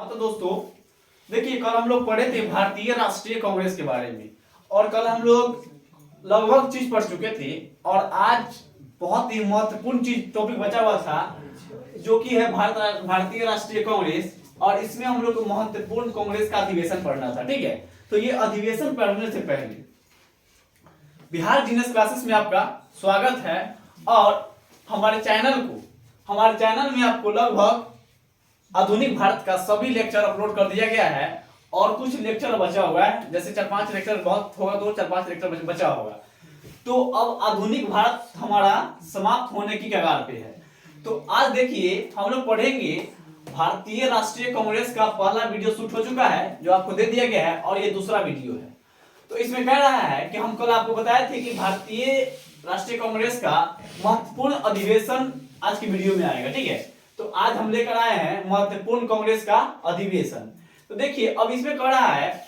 हाँ तो दोस्तों देखिए, कल हम लोग पढ़े थे भारतीय राष्ट्रीय कांग्रेस के बारे में और कल हम लोग लगभग चीज पढ़ चुके थे। और आज बहुत ही महत्वपूर्ण चीज टॉपिक बचा हुआ था जो कि है भारतीय राष्ट्रीय कांग्रेस। और इसमें हम लोग को महत्वपूर्ण कांग्रेस का अधिवेशन पढ़ना था। ठीक है, तो ये अधिवेशन पढ़ने से पहले बिहार जीनियस क्लासेस में आपका स्वागत है। और हमारे चैनल में आपको लगभग आधुनिक भारत का सभी लेक्चर अपलोड कर दिया गया है और कुछ लेक्चर बचा हुआ है, जैसे 4-5 लेक्चर बहुत होगा तो 4-5 लेक्चर बचा होगा। तो अब आधुनिक भारत हमारा समाप्त होने की कगार पे है। तो आज देखिए हम लोग पढ़ेंगे भारतीय राष्ट्रीय कांग्रेस का पहला वीडियो शूट हो चुका है जो आपको दे दिया गया है और ये दूसरा वीडियो है। तो इसमें कह रहा है कि हम कल आपको बताए थे कि भारतीय राष्ट्रीय कांग्रेस का महत्वपूर्ण अधिवेशन आज की वीडियो में आएगा। ठीक है, तो आज हम लेकर आए हैं महत्वपूर्ण कांग्रेस का अधिवेशन। तो देखिए अब इसमें कह रहा है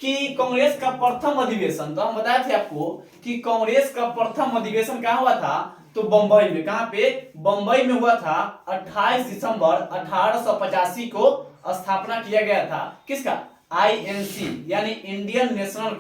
कि कांग्रेस का प्रथम अधिवेशन, तो हम बताए थे आपको कि कांग्रेस का प्रथम अधिवेशन कहाँ हुआ था, तो बंबई में। कहाँ पे? बंबई में हुआ था। 28 दिसंबर 1885 को स्थापना किया गया था। किसका? INC यानी इंडियन नेशनल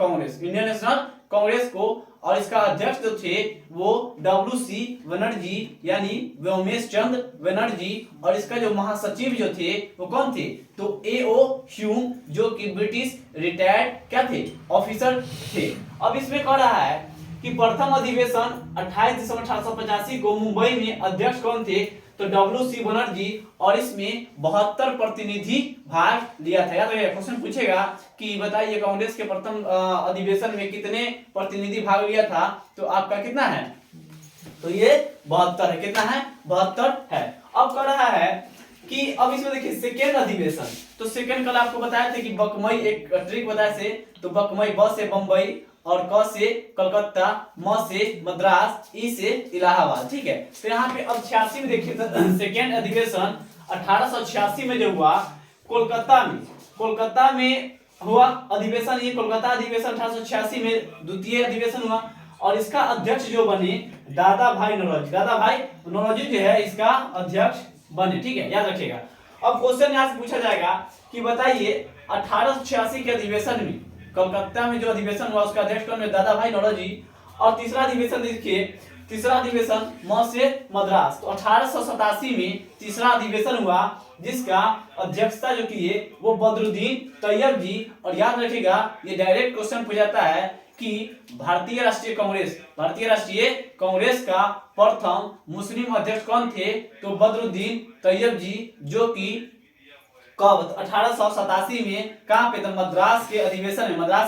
कांग्रेस को। और इसका अध्यक्ष जो थे वो WC बनर्जी यानी व्योमेश चंद्र बनर्जी। और इसका जो महासचिव जो थे वो कौन थे, तो AO ह्यूम जो कि ब्रिटिश रिटायर्ड क्या थे, ऑफिसर थे। अब इसमें कह रहा है कि प्रथम अधिवेशन 28 दिसंबर 1885 को मुंबई में अध्यक्ष कौन थे, तो WC बनर्जी। और इसमें 72 प्रतिनिधि भाग लिया था। या तो क्वेश्चन पूछेगा कि बताइए कांग्रेस के प्रथम अधिवेशन में कितने प्रतिनिधि भाग लिया था, तो आपका कितना है, तो ये 72 है। कितना है? 72 है। अब कह रहा है कि अब इसमें देखिए सेकेंड अधिवेशन, तो सेकेंड कल आपको बताया था कि बकमई, एक ट्रिक बताया से, तो बकमई ब से बंबई और क से कलकत्ता, म से मद्रास, ई से इलाहाबाद। ठीक है, तो यहाँ पे अब 86 में देखिए सेकेंड अधिवेशन 1886 में जो हुआ कोलकाता में हुआ अधिवेशन। ये कोलकाता अधिवेशन 1886 में द्वितीय अधिवेशन हुआ और इसका अध्यक्ष जो बने दादा भाई नौरोजी जो है इसका अध्यक्ष बने। ठीक है, याद रखिएगा। अब क्वेश्चन यहाँ से पूछा जाएगा कि बताइए 1886 के अधिवेशन में कोलकाता में जो अधिवेशन हुआ उसका अध्यक्ष कौन है, दादा भाई नौरोजी। और तीसरा अधिवेशन देखिए, तीसरा अधिवेशन म से मद्रास। तो 1887 में तीसरा अधिवेशन हुआ जिसका अध्यक्षता जो किए वो बदरुद्दीन तैयब जी। और याद रखिएगा ये डायरेक्ट क्वेश्चन पूछ जाता है कि भारतीय राष्ट्रीय कांग्रेस का प्रथम मुस्लिम अध्यक्ष कौन थे, तो बदरुद्दीन तैयब जी, जो कि कब? 1887 में। कहां पे? तो मद्रास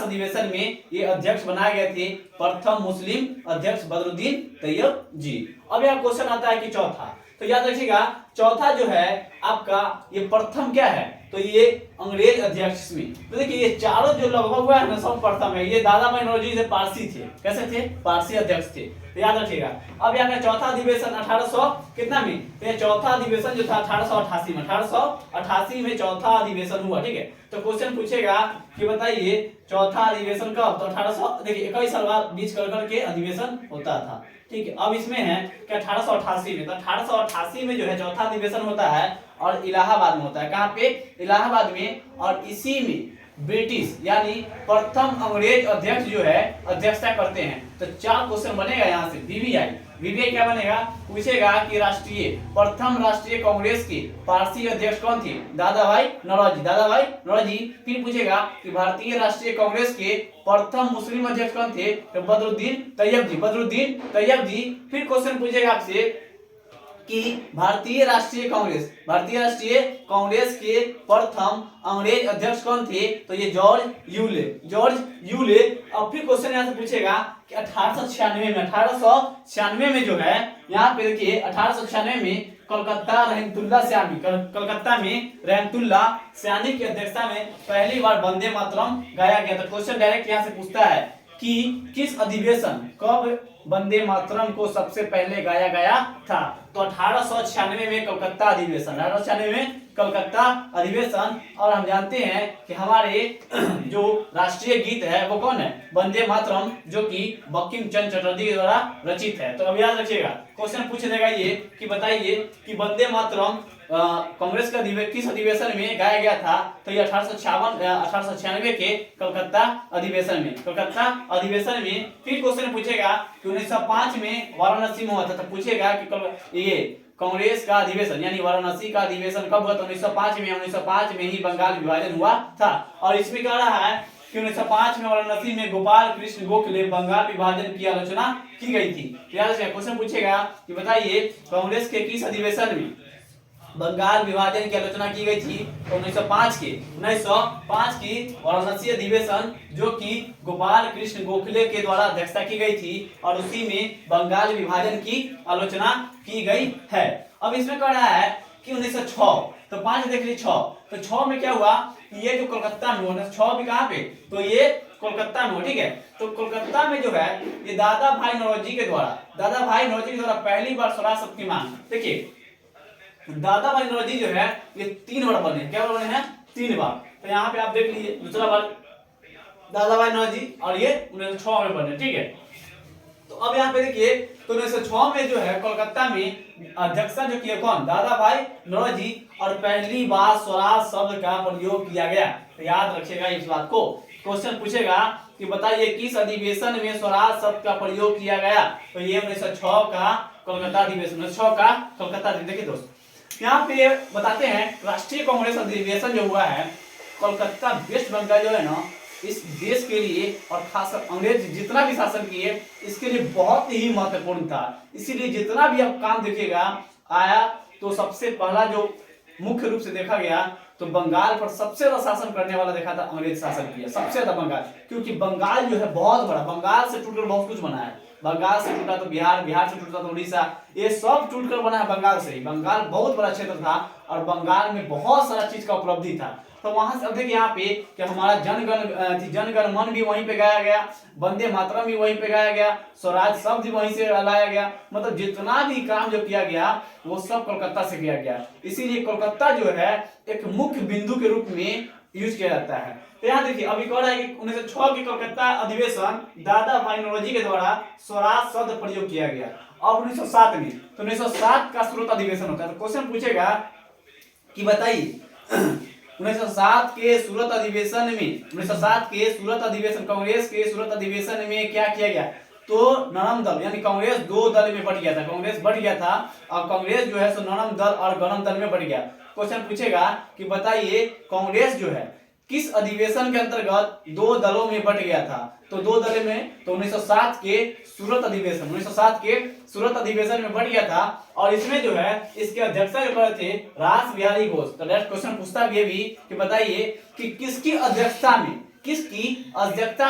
अधिवेशन में ये अध्यक्ष बनाए गए थे, प्रथम मुस्लिम अध्यक्ष बदरुद्दीन तैयब जी। अब यह क्वेश्चन आता है कि चौथा, तो याद रखिएगा चौथा जो है आपका ये प्रथम क्या है, तो ये अंग्रेज अध्यक्ष में। तो देखिए ये चारों जो लगभग हुआ है ना सब प्रथम है। ये दादा भाई नौरोजी से पारसी थे। कैसे थे? पारसी अध्यक्ष थे। तो याद रखिएगा। अब यहाँ का चौथा अधिवेशन 1800 कितना में, तो ये चौथा अधिवेशन जो था 1888 में चौथा अधिवेशन हुआ। ठीक है, तो क्वेश्चन पूछेगा कि बताइए चौथा अधिवेशन कब, तो 1800 देखिए 21 साल बाद बीच कर के अधिवेशन होता था। ठीक है, अब इसमें है कि 1888 में, तो 1888 में जो है चौथा अधिवेशन होता है और इलाहाबाद में होता है। कहाँ पे? इलाहाबाद में। और इसी में ब्रिटिश यानी प्रथम अंग्रेज अध्यक्ष जो है अध्यक्षता करते हैं। तो 4 क्वेश्चन बनेगा यहाँ से। वीवीआई क्या बनेगा, पूछेगा कि प्रथम राष्ट्रीय कांग्रेस के पारसी अध्यक्ष कौन थे, दादा भाई नौरोजी। फिर पूछेगा कि भारतीय राष्ट्रीय कांग्रेस के प्रथम मुस्लिम अध्यक्ष कौन थे, तो बदरुद्दीन तैयब जी। फिर क्वेश्चन पूछेगा आपसे कि भारतीय राष्ट्रीय कांग्रेस के प्रथम अंग्रेज अध्यक्ष कौन थे, तो ये जॉर्ज यूले। अब फिर क्वेश्चन यहाँ से पूछेगा कि 1896 में जो है यहाँ पे देखिए 1896 में कलकत्ता में रहमतुल्ला सयानी की अध्यक्षता में पहली बार वंदे मातरम गाया गया। तो क्वेश्चन डायरेक्ट यहाँ से पूछता है कि किस अधिवेशन, कब वंदे मातरम को सबसे पहले गाया गया था, तो 1896 में कलकत्ता अधिवेशन। और हम जानते हैं कि हमारे जो राष्ट्रीय गीत है वो कौन है, वंदे मातरम, जो कि बंकिम चंद्र चटर्जी द्वारा रचित है। तो अब याद रखिएगा क्वेश्चन पूछ देगा ये कि बताइए कि वंदे मातरम कांग्रेस का किस अधिवेशन में गाया गया था? तो ये 1896 के कलकत्ता अधिवेशन में, कलकत्ता अधिवेशन में। फिर क्वेश्चन पूछेगा कि 1905 में वाराणसी में हुआ था, तो पूछेगा कि ये कांग्रेस का अधिवेशन यानी वाराणसी का अधिवेशन कब हुआ? तो 1905 में, 1905 में ही बंगाल विभाजन हुआ था। और इसमें कह रहा है कि 1905 में वाराणसी में गोपाल कृष्ण गोखले बंगाल विभाजन की आलोचना की गई थी। याद रखिए, क्वेश्चन पूछेगा कि बताइए कांग्रेस के किस अधिवेशन में बंगाल विभाजन की आलोचना की गई थी? तो 1905 की वाराणसी अधिवेशन, जो कि गोपाल कृष्ण गोखले के द्वारा अध्यक्षता की गई थी, और उसी में बंगाल विभाजन की आलोचना की गई है। अब इसमें कह रहा है कि 1906, तो 5 देख लीजिए 6, तो 6 में क्या हुआ? ये जो कोलकाता में हुआ, 6 भी कहाँ पे? तो ये कोलकाता में हुआ, ठीक है। तो कोलकाता में जो है ये दादा भाई नौरोजी के द्वारा पहली बार स्वराज शब्द की मांग। देखिए दादा भाई नौरोजी जो है ये 3 बार बने, क्या बने हैं? 3 बार। तो यहाँ पे आप देख लीजिए दूसरा बार दादा भाई नौरोजी, और ये 1906 में बने, ठीक है। तो अब यहाँ पे देखिए, तो 1906 में जो है कोलकाता में अध्यक्षता जो किया कौन? दादा भाई नौरोजी, और पहली बार स्वराज शब्द का प्रयोग किया गया। तो याद रखिएगा इस बात को। क्वेश्चन पूछेगा कि बताइए किस अधिवेशन में स्वराज शब्द का प्रयोग किया गया? तो ये 1906 का कोलकाता अधिवेशन, 1906 का कोलकाता। देखिए दोस्त, यहाँ पे बताते हैं राष्ट्रीय कांग्रेस अधिवेशन जो हुआ है कोलकाता वेस्ट बंगाल जो है ना, इस देश के लिए और खासकर अंग्रेज जितना भी शासन किए इसके लिए बहुत ही महत्वपूर्ण था। इसीलिए जितना भी अब काम देखिएगा आया, तो सबसे पहला जो मुख्य रूप से देखा गया तो बंगाल पर सबसे ज्यादा शासन करने वाला देखा था अंग्रेज शासन किया, सबसे ज्यादा बंगाल। क्योंकि बंगाल जो है बहुत बड़ा, बंगाल से टूटकर बहुत कुछ बना है। बंगाल से टूटा तो बिहार, बिहार से टूटा तो उड़ीसा, ये सब टूटकर बना है बंगाल से ही। बंगाल बहुत बड़ा क्षेत्र था और बंगाल में बहुत सारा चीज का उपलब्धि था। तो वहां से अब देखिए यहाँ पे कि हमारा जनगण मन भी वहीं पे गाया गया, वंदे मातरम भी वहीं पे गाया गया, स्वराज शब्द भी वहीं से लाया गया। मतलब जितना भी काम जो किया गया वो सब कोलकाता से किया गया। इसीलिए कोलकाता जो है एक मुख्य बिंदु के रूप में यूज किया जाता है। तो यहाँ देखिए अभी कह रहा है कि 1906 के कोलकाता अधिवेशन दादा भाई नौरोजी के द्वारा स्वराज शब्द प्रयोग किया गया। अब 1907 में, तो 1907 का सूरत अधिवेशन होता है। तो क्वेश्चन पूछेगा कि बताइए 1907 के सूरत अधिवेशन में, 1907 के सूरत अधिवेशन, कांग्रेस के सूरत अधिवेशन में क्या किया गया? तो नरम दल यानी कांग्रेस 2 दल में बट गया था, कांग्रेस बढ़ गया था और कांग्रेस जो है सो नरम दल और गरम दल में बढ़ गया। क्वेश्चन पूछेगा कि बताइए कांग्रेस जो है किस अधिवेशन के अंतर्गत 2 दलों में बट गया था? तो 2 दलों में, तो 1907 के सूरत अधिवेशन, 1907 के सूरत अधिवेशन में बढ़ गया था। और इसमें जो है इसके अध्यक्षता जो कर थे रास बिहारी घोष। तो नेक्स्ट क्वेश्चन पूछता भी कि बताइए कि किसकी अध्यक्षता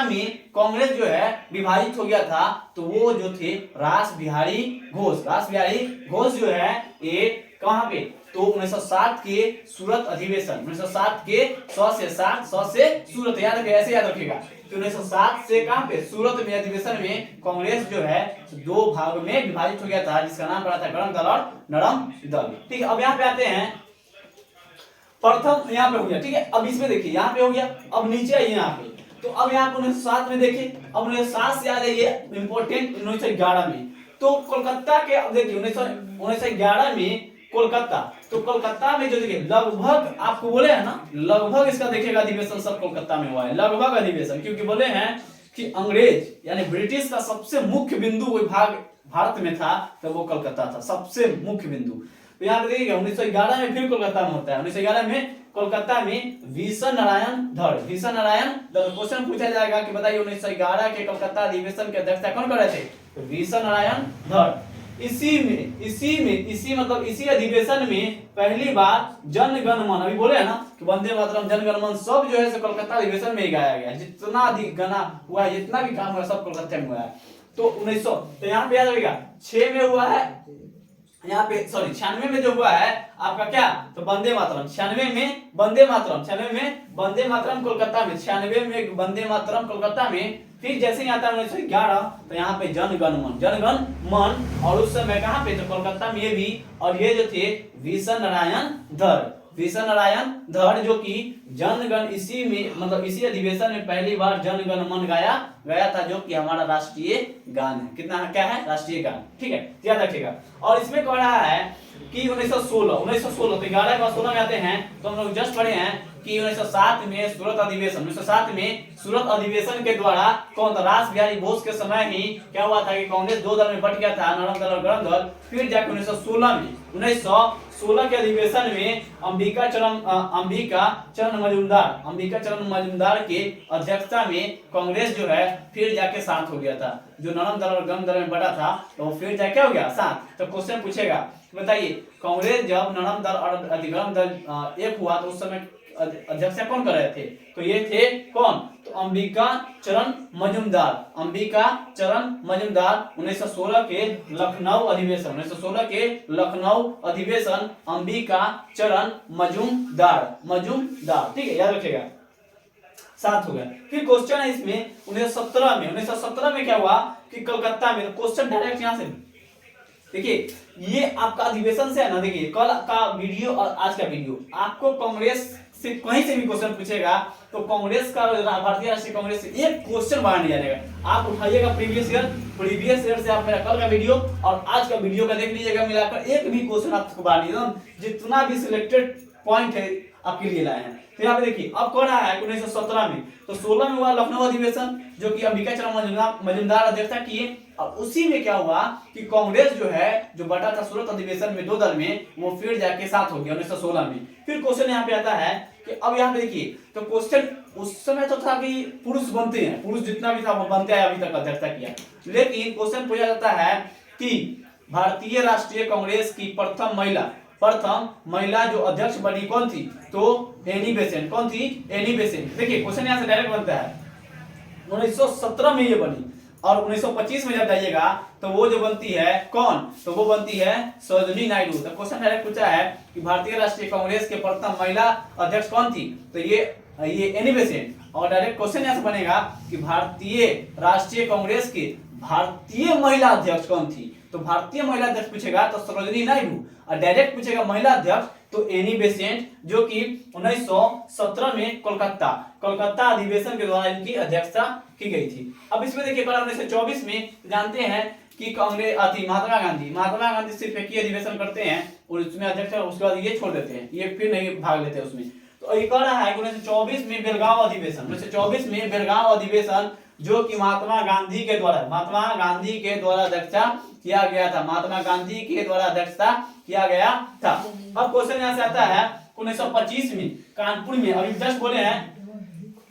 में कांग्रेस जो है विभाजित हो गया था? तो वो जो थे रास बिहारी घोष जो है ये कहां पे? तो 1907 के सूरत अधिवेशन, 1907 के 100 से 7, 100 से सूरत, याद रखिएगा, ऐसे याद रखिएगा। तो 1907 से कहां पे? सूरत में अधिवेशन में कांग्रेस जो है 2 भाग में विभाजित हो गया था, जिसका नाम पड़ा था गरम दल और नरम दल। ठीक है, अब यहाँ पे आते हैं, प्रथम यहाँ पे हो गया, ठीक है। अब इसमें देखिए यहाँ पे हो गया, अब नीचे आइए यहाँ पे। तो अब यहाँ पे 1907 में देखिए, अब 1907 से आ जाइए इंपोर्टेंट 1911 में। तो कोलकाता के, अब देखिए 1911 में कोलकाता, तो कोलकाता में जो देखिए लगभग आपको बोले हैं ना, लगभग इसका देखिएगा अधिवेशन सब कोलकाता में हुआ है, लगभग अधिवेशन। क्योंकि बोले हैं कि अंग्रेज यानी ब्रिटिश का सबसे मुख्य बिंदु कोई भाग भारत में था तो वो कोलकाता था, सबसे मुख्य बिंदु। तो यहाँ पे देखिएगा 1911 में फिर कोलकाता में होता है। 1911 में कोलकाता में वीसन नारायण धड़। क्वेश्चन पूछा जाएगा कि बताइए 1911 के कोलकाता अधिवेशन के अध्यक्षता कौन कर रहे थे? तो वीसन नारायण धड़। इसी अधिवेशन में पहली बार जन गण मन, अभी बोले हैं ना कि वंदे मातरम, जन गण मन सब जो है कोलकाता अधिवेशन में ही गाया गया। जितना अधिक गाना हुआ है, जितना भी काम हुआ सब कोलकाता में हुआ है। तो 1900, तो यहाँ पे याद रखिएगा 6 में हुआ है, यहाँ पे सॉरी 96 में जो हुआ है आपका क्या? तो वंदे मातरम। 96 में वंदे मातरम कोलकाता में, 96 में वंदे मातरम कोलकाता में। फिर जैसे ही आता है 1911, तो यहाँ पे जनगण मन, और उस समय कहाँ पे? तो कोलकाता में ये भी, और ये जो थे वीसन नारायण धड़, जो कि जनगण, इसी में मतलब इसी अधिवेशन में पहली बार जनगण मन गाया गया था, जो कि हमारा राष्ट्रीय गान है। कितना क्या है? राष्ट्रीय गान, ठीक है, याद रखिएगा। और इसमें कह रहा है कि 1916 तो 11 के बाद 16 में आते हैं। तो हम लोग जस्ट पढ़े हैं कि 1907 में सूरत अधिवेशन, 1907 में सूरत अधिवेशन के द्वारा कौन था, रास बिहारी बोस के समय ही क्या हुआ था कि कांग्रेस दो दल में बट गया था, नरम दल और गरम दल। फिर जाकर 1916 के अधिवेशन में अंबिका चरण मजूमदार के अध्यक्षता में कांग्रेस जो है फिर जाके साथ हो गया था। जो नरम दल और गरम दल में बटा था तो फिर जाके क्या हो गया, साथ। तो क्वेश्चन पूछेगा, बताइए कांग्रेस जब नरम दल और गरम दल एक हुआ तो उस समय अध्यक्ष कौन कर रहे थे, तो ये थे कौन, तो अंबिका चरण मजूमदार 1916 के लखनऊ अधिवेशन अंबिका चरण मजूमदार, ठीक है, याद रखिएगा, साथ हो गया। फिर क्वेश्चन है इसमें 1917 में क्या हुआ कि कलकत्ता में, क्वेश्चन डायरेक्ट यहां से देखिए, ये आपका अधिवेशन से है ना, देखिए कल का वीडियो और आज का वीडियो आपको कांग्रेस से कहीं से भी क्वेश्चन पूछेगा तो कांग्रेस का, भारतीय राष्ट्रीय कांग्रेस से एक क्वेश्चन बाहर नहीं जाएगा। आप उठाइएगा प्रीवियस ईयर से आप मेरा कल का वीडियो और आज का वीडियो का देख लीजिएगा, मिलाकर एक भी क्वेश्चन आपको बाहर नहीं जाएगा। जितना भी सिलेक्टेड पॉइंट है आपके लिए लाए हैं। तो यहाँ पे देखिए अब कौन आया है 1917 में, तो 16 में हुआ लखनऊ अधिवेशन जो कि अंबिका चरण मजूमदार अध्यक्षता किए। और उसी में क्या हुआ कि कांग्रेस जो है जो बटा था सूरत अधिवेशन में दो दल में, वो फिर जाके साथ हो गया 1916 में। फिर क्वेश्चन यहाँ पे आता है कि अब यहाँ पे देखिए, तो क्वेश्चन उस समय तो था कि पुरुष बनते हैं, पुरुष जितना भी था वो बनते हैं, अभी तक अध्यक्षता किया। लेकिन क्वेश्चन पूछा जाता है कि भारतीय राष्ट्रीय कांग्रेस की प्रथम महिला जो अध्यक्ष बनी कौन थी, तो एनी बेसेंट। कौन थी, एनी बेसेंट। देखिए क्वेश्चन यहाँ से डायरेक्ट बनता है, 1917 में ये बनी और 1925 में जब जाइएगा तो वो जो बनती है कौन, तो वो बनती है सरोजिनी नायडू। तो क्वेश्चन डायरेक्ट पूछा है कि भारतीय राष्ट्रीय कांग्रेस के प्रथम महिला अध्यक्ष कौन थी, तो ये एनी बेसेंट। और डायरेक्ट क्वेश्चन यहाँ से बनेगा कि भारतीय राष्ट्रीय कांग्रेस की भारतीय महिला अध्यक्ष कौन थी, तो भारतीय महिला अध्यक्ष पूछेगा तो सरोजिनी नायडू। और डायरेक्ट पूछेगा महिला अध्यक्ष तो एनी बेसेंट, जो कि 1917 में कोलकाता अधिवेशन के द्वारा इनकी अध्यक्षता की गई थी। अब इसमें देखिए 1924 में जानते हैं कि कांग्रेस महात्मा गांधी सिर्फ एक ही अधिवेशन करते हैं और उसमें अध्यक्ष, उसके बाद ये छोड़ देते हैं, ये फिर नहीं भाग लेते उसमें। तो ये कह रहा है 1924 में बेलगांव अधिवेशन जो कि महात्मा गांधी के द्वारा अध्यक्षता किया गया था, अब क्वेश्चन यहाँ से आता है 1925 में कानपुर में, अभी जस्ट बोले हैं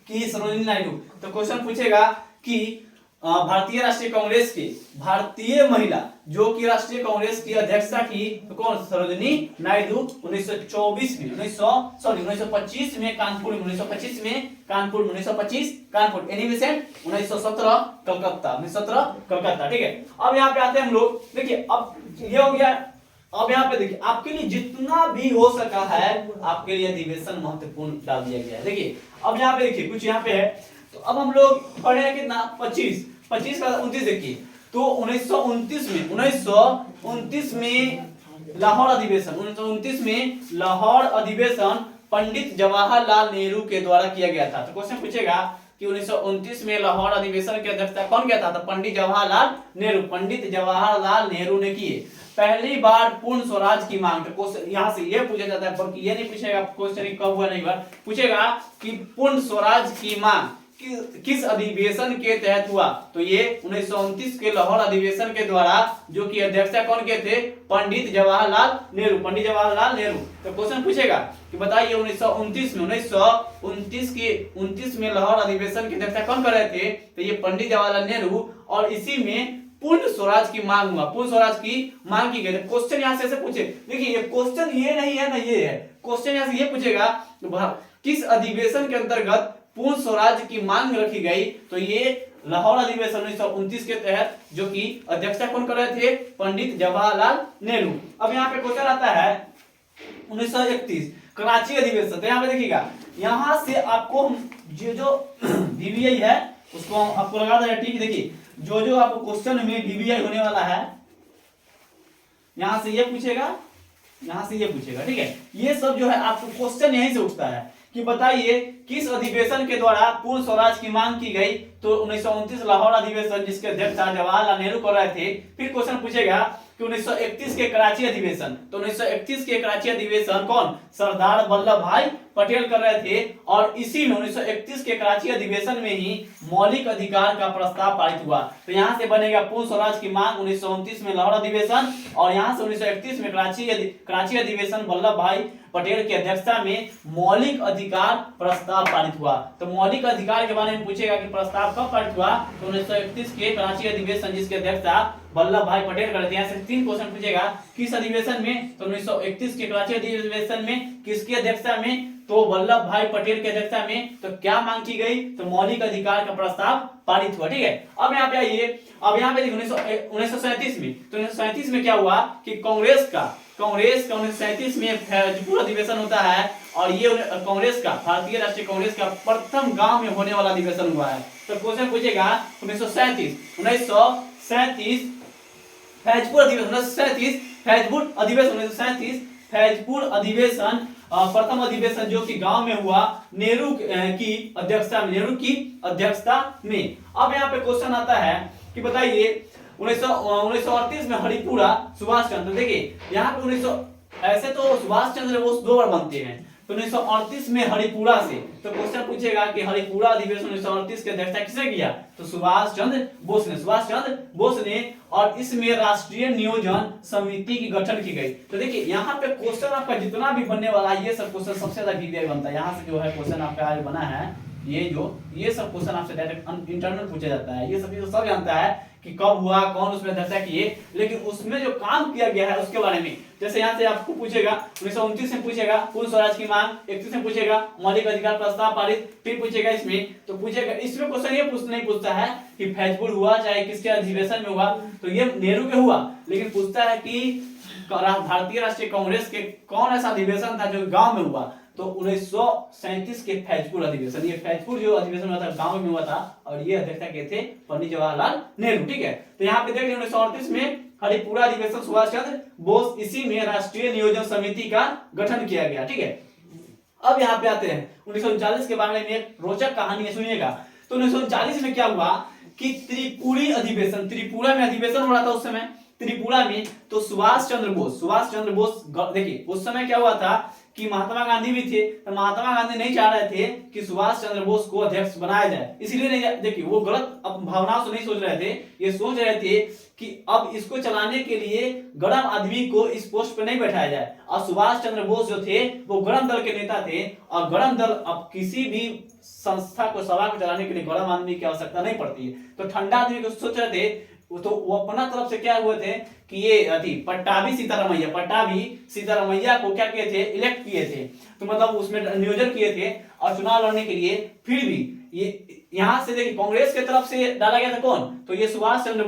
कि सरोजिनी नायडू। तो क्वेश्चन पूछेगा कि भारतीय राष्ट्रीय कांग्रेस की भारतीय महिला जो कि राष्ट्रीय कांग्रेस की अध्यक्षता की, तो कौन, सरोजिनी नायडू। 1925 में कानपुर, 1925 एनी बेसेंट, 1917 कलकत्ता, ठीक है। अब यहाँ पे आते हैं हम लोग, देखिए अब ये हो गया। अब यहाँ पे देखिए आपके लिए जितना भी हो सका है आपके लिए अधिवेशन महत्वपूर्ण डाल दिया गया है। देखिए अब यहाँ पे देखिए कुछ यहाँ पे है, तो अब हम लोग पढ़े हैं कितना, 25 का 29 देखिए। तो 1929 में लाहौर अधिवेशन पंडित जवाहरलाल नेहरू के द्वारा किया गया था। तो क्वेश्चन पूछेगा कि 1929 में लाहौर अधिवेशन की अध्यक्षता कौन किया था, तो पंडित जवाहरलाल नेहरू ने किए। पहली बार पूर्ण स्वराज की मांग, तो यहाँ से ये पूछा जाता है, बल्कि ये नहीं पूछेगा क्वेश्चन कब हुआ, नहीं हुआ, पूछेगा कि पूर्ण स्वराज की मांग किस अधिवेशन के तहत हुआ, तो ये 1929 के लाहौर अधिवेशन के द्वारा, जो कि अध्यक्षता कौन के थे, पंडित जवाहरलाल नेहरू। तो क्वेश्चन पूछेगा कि बताइए 1929 में लाहौर अधिवेशन की अध्यक्षता कौन कर रहे थे, तो ये पंडित जवाहरलाल नेहरू। और इसी में पूर्ण स्वराज की मांग हुआ, की गई। क्वेश्चन यहाँ से पूछे, देखिए ये क्वेश्चन ये नहीं है ना, ये है क्वेश्चन यहाँ से ये पूछेगा किस अधिवेशन के अंतर्गत पूर्ण स्वराज की मांग रखी गई, तो ये लाहौर अधिवेशन 1929 के तहत, जो कि अध्यक्षता कौन कर रहे थे, पंडित जवाहरलाल नेहरू। अब यहाँ पे क्वेश्चन आता है 1931 कराची अधिवेशन। तो यहाँ पे देखिएगा, यहाँ से आपको जो VVI है उसको आपको लगा देगा, ठीक। देखिए जो आपको क्वेश्चन में VVI होने वाला है, यहाँ से ये पूछेगा, ठीक है। ये सब जो है आपको क्वेश्चन यहीं से उठता है कि बताइए किस अधिवेशन के द्वारा पूर्ण स्वराज की मांग की गई, तो 1929 लाहौर अधिवेशन जिसके अध्यक्ष जवाहरलाल नेहरू कर रहे थे। फिर क्वेश्चन पूछेगा कि 1931 के कराची अधिवेशन, तो 1931 के कराची अधिवेशन कौन, सरदार वल्लभ भाई पटेल कर रहे थे। और इसी में 1931 के कराची अधिवेशन में ही मौलिक अधिकार का प्रस्ताव पारित हुआ। तो यहाँ से बनेगा पूर्ण स्वराज की मांग 1929 में लाहौर अधिवेशन, और यहाँ से 1931 में कराची अधिवेशन वल्लभ भाई पटेल की अध्यक्षता में मौलिक अधिकार प्रस्ताव पारित हुआ। तो मौलिक अधिकार के बारे में पूछेगा कि प्रस्ताव कब पारित हुआ, तो 1931 के कराची अधिवेशन जिसके अध्यक्षता वल्लभ भाई पटेल करते हैं। यहाँ से 3 क्वेश्चन पूछेगा, किस अधिवेशन में, तो 1931 के कराची अधिवेशन में, किसकी अध्यक्षता में, तो वल्लभ भाई पटेल की अध्यक्षता में। तो क्या मांग की गई, तो मौलिक अधिकार का प्रस्ताव पारित हुआ। ठीक है, अब यहाँ पे आइए, अब यहाँ पे 1937 में, तो 1937 में क्या हुआ कि कांग्रेस का 1937 में फैजपुर अधिवेशन होता है, और ये कांग्रेस का, भारतीय राष्ट्रीय कांग्रेस का प्रथम गांव में होने वाला अधिवेशन हुआ है। तो क्वेश्चन पूछेगा 1937 फैजपुर अधिवेशन, 1937 फैजपुर अधिवेशन प्रथम अधिवेशन जो कि गांव में हुआ नेहरू की अध्यक्षता में। अब यहाँ पे क्वेश्चन आता है कि बताइए 1938 में हरिपुरा सुभाष चंद्र, देखिए यहाँ पे ऐसे तो सुभाष चंद्र बोस 2 बार बनते हैं, तो 1938 में हरिपुरा से, तो क्वेश्चन पूछेगा कि हरिपुरा अधिवेशन 1938 की अध्यक्षता किसने किया, तो सुभाष चंद्र बोस ने, और इसमें राष्ट्रीय नियोजन समिति की गठन की गई। तो देखिए यहाँ पे क्वेश्चन आपका जितना भी बनने वाला है, ये सब क्वेश्चन सबसे ज्यादा वीवीआई बनता है। यहाँ से जो है क्वेश्चन आपका आज बना है, ये सब क्वेश्चन आपसे डायरेक्ट इंटरनल पूछा जाता है। ये सब जानता है कि कब हुआ, कौन उसमें अध्यक्षता किए, लेकिन उसमें जो काम किया गया है उसके बारे में, जैसे यहाँ से आपको पूछेगा 1929 में पूछेगा पूर्ण स्वराज की मांग, 31 में पूछेगा मौलिक अधिकार प्रस्ताव पारित, फिर पूछेगा इसमें, तो पूछेगा इसमें क्वेश्चन ये नहीं पूछता है कि फैजपुर हुआ चाहे किसके अधिवेशन में हुआ, तो ये नेहरू के हुआ, लेकिन पूछता है कि भारतीय राष्ट्रीय कांग्रेस के कौन ऐसा अधिवेशन था जो गांव में हुआ, तो 1937 के फैजपुर अधिवेशन, ये फैजपुर जो अधिवेशन हुआ था गांव में हुआ था, और ये अध्यक्षता के थे पंडित जवाहरलाल नेहरू। ठीक है, तो यहाँ पे देख लीजिए 1938 में हरिपुरा अधिवेशन सुभाष चंद्र बोस, इसी में राष्ट्रीय नियोजन समिति का गठन किया गया। ठीक है, अब यहाँ पे आते हैं 1939 के बारे में एक रोचक कहानी है, सुनिएगा। तो 1939 में क्या हुआ कि त्रिपुरा में अधिवेशन हो रहा था उस समय, त्रिपुरा में, तो सुभाष चंद्र बोस देखिए उस समय क्या हुआ था कि महात्मा गांधी भी थे, तो महात्मा गांधी नहीं चाह रहे थे कि सुभाष चंद्र बोस को अध्यक्ष बनाया जाए, इसलिए नहीं, देखिए वो गलत भावनाओं से नहीं सोच रहे थे, ये सोच रहे थे कि अब इसको चलाने के लिए गरम आदमी को इस पोस्ट पे नहीं बैठाया जाए। और सुभाष चंद्र बोस जो थे वो गरम दल के नेता थे, और गरम दल अब किसी भी संस्था को, सभा को चलाने के लिए गरम आदमी की आवश्यकता नहीं पड़ती है, तो ठंडा आदमी को सोच रहे थे। तो वो अपना तरफ से क्या हुए थे कि ये पट्टाभी सीतारमैया को क्या किए थे, इलेक्ट किए थे, तो मतलब उसमें नियोजन किए थे और चुनाव लड़ने के लिए। फिर भी ये यहाँ से देखिए कांग्रेस के तरफ से डाला गया था कौन, तो ये सुभाष चंद्र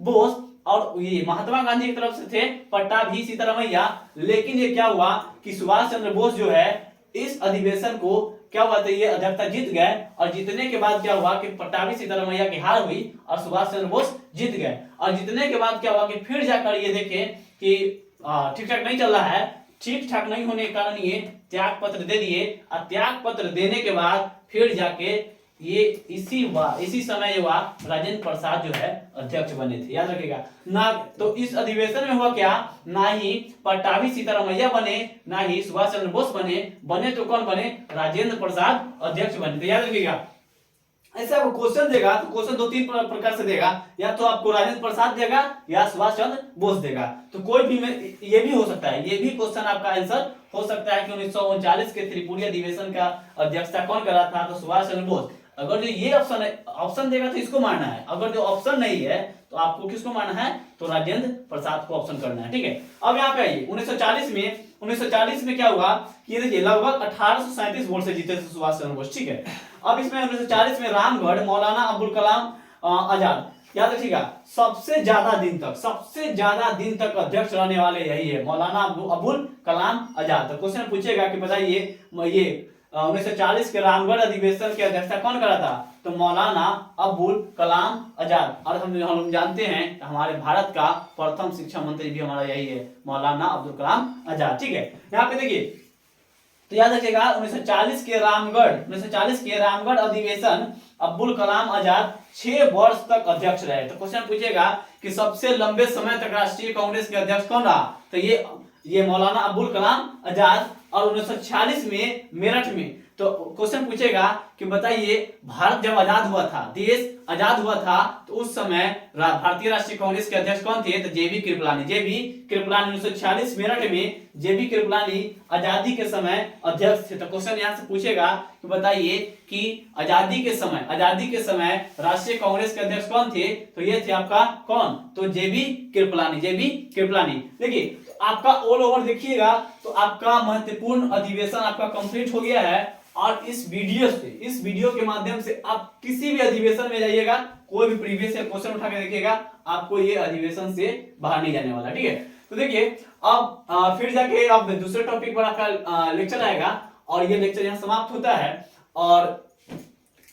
बोस, और ये महात्मा गांधी की तरफ से थे पट्टाभी सीतारमैया। लेकिन ये क्या हुआ कि सुभाष चंद्र बोस जो है इस अधिवेशन को क्या हुआ था, ये अध्यक्षता जीत गए, और जीतने के बाद क्या हुआ कि पट्टाभी सीतारमैया की हार हुई और सुभाष चंद्र बोस जीत गए। और जीतने के बाद क्या हुआ कि फिर जाकर ये देखें कि ठीक ठाक नहीं चल रहा है, ठीक ठाक नहीं होने के कारण ये त्याग पत्र दे दिए, और त्याग पत्र देने के बाद फिर जाके ये इसी समय हुआ राजेंद्र प्रसाद जो है अध्यक्ष बने थे, याद रखिएगा ना। तो इस अधिवेशन में हुआ क्या, ना ही पट्टाभी सीतारमैया बने, ना ही सुभाष चंद्र बोस बने तो कौन बने, राजेंद्र प्रसाद अध्यक्ष बने थे, याद रखिएगा। ऐसे आपको क्वेश्चन देगा तो क्वेश्चन 2-3 प्रकार से देगा, या तो आपको राजेंद्र प्रसाद देगा या सुभाष चंद्र बोस देगा, तो कोई भी ये भी हो सकता है, ये भी क्वेश्चन आपका आंसर हो सकता है कि 1939 के त्रिपुरी अधिवेशन का अध्यक्षता कौन कर रहा था, तो सुभाष चंद्र बोस। अगर जो ये ऑप्शन देगा तो इसको मानना है, अगर जो ऑप्शन नहीं है तो आपको किसको मानना है, तो राजेंद्र प्रसाद को ऑप्शन करना है। ठीक है, अब यहाँ पे आइए 1940 में क्या हुआ कि ये देखिए लगभग 1837 वोट से जीते थे सुभाष चंद्र बोस। ठीक है, अब इसमें 1940 में रामगढ़ मौलाना अबुल कलाम आजाद, याद रखिएगा सबसे ज्यादा दिन तक अध्यक्ष रहने वाले यही है, मौलाना अबुल कलाम आजाद। तो क्वेश्चन पूछेगा कि बताइए ये 1940 के रामगढ़ अधिवेशन की अध्यक्षता कौन करा था, तो मौलाना अबुल कलाम आजाद। और हम जानते हैं हमारे भारत का प्रथम शिक्षा मंत्री भी हमारा यही है, मौलाना अब्दुल कलाम आजाद। ठीक है, यहाँ पे देखिए तो याद रखिएगा 1940 के रामगढ़ अधिवेशन अब्दुल कलाम आजाद 6 वर्ष तक अध्यक्ष रहे। तो क्वेश्चन पूछेगा कि सबसे लंबे समय तक राष्ट्रीय कांग्रेस के अध्यक्ष कौन रहा? तो ये मौलाना अब्दुल कलाम आजाद। और 1946 में मेरठ में, तो क्वेश्चन पूछेगा कि बताइए भारत जब आजाद हुआ था, देश आजाद हुआ था, तो उस समय भारतीय राष्ट्रीय कांग्रेस के अध्यक्ष कौन थे? तो जेबी कृपलानी 1946 मेरठ में जेबी कृपलानी आजादी के समय अध्यक्ष थे। तो क्वेश्चन यहाँ से पूछेगा कि बताइए कि आजादी के समय राष्ट्रीय कांग्रेस के अध्यक्ष कौन थे? तो ये थे आपका कौन? तो जेबी कृपलानी। देखिए आपका ऑल ओवर देखिएगा तो आपका महत्वपूर्ण अधिवेशन आपका कंप्लीट हो गया है। और इस वीडियो के माध्यम से आप किसी भी अधिवेशन में जाइएगा, कोई भी प्रीवियस ईयर क्वेश्चन उठा के देखिएगा, आपको ये अधिवेशन से बाहर नहीं जाने वाला। ठीक है, तो देखिए अब फिर जाके अब दूसरे टॉपिक पर आपका लेक्चर आएगा और ये लेक्चर यहाँ समाप्त होता है। और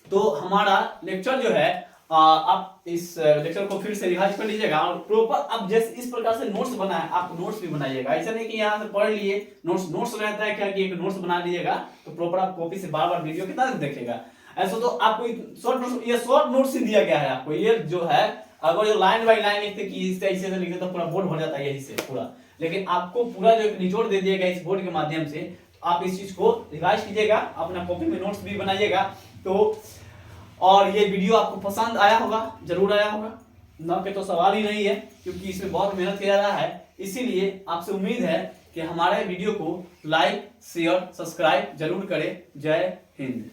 तो हमारा लेक्चर जो है आप इस लेक्चर को फिर से रिवाइज कर लीजिएगा और प्रॉपर अब जैसे इस प्रकार से नोट्स बना है आप नोट्स भी बनाइएगा। ऐसा नहीं कि यहाँ से पढ़ लिए नोट्स रहता है क्या कि एक नोट्स बना लीजिएगा, तो प्रॉपर आप कॉपी से बार बार वीडियो कितना देखेगा। ऐसा तो आपको शॉर्ट नोट्स ही दिया गया है आपको। ये जो है अगर जो लाइन बाय लाइन लिखते कि इस ऐसे से लिखते तो पूरा बोर्ड भर जाता है यही से पूरा, लेकिन आपको पूरा जो निचोड़ दे दिया गया इस बोर्ड के माध्यम से, तो आप इस चीज को रिवाइज कीजिएगा, अपना कॉपी में नोट्स भी बनाइएगा। तो और ये वीडियो आपको पसंद आया होगा, जरूर आया होगा, न के तो सवाल ही नहीं है, क्योंकि इसमें बहुत मेहनत किया जा रहा है। इसीलिए आपसे उम्मीद है कि हमारे वीडियो को लाइक शेयर सब्सक्राइब जरूर करें। जय हिंद।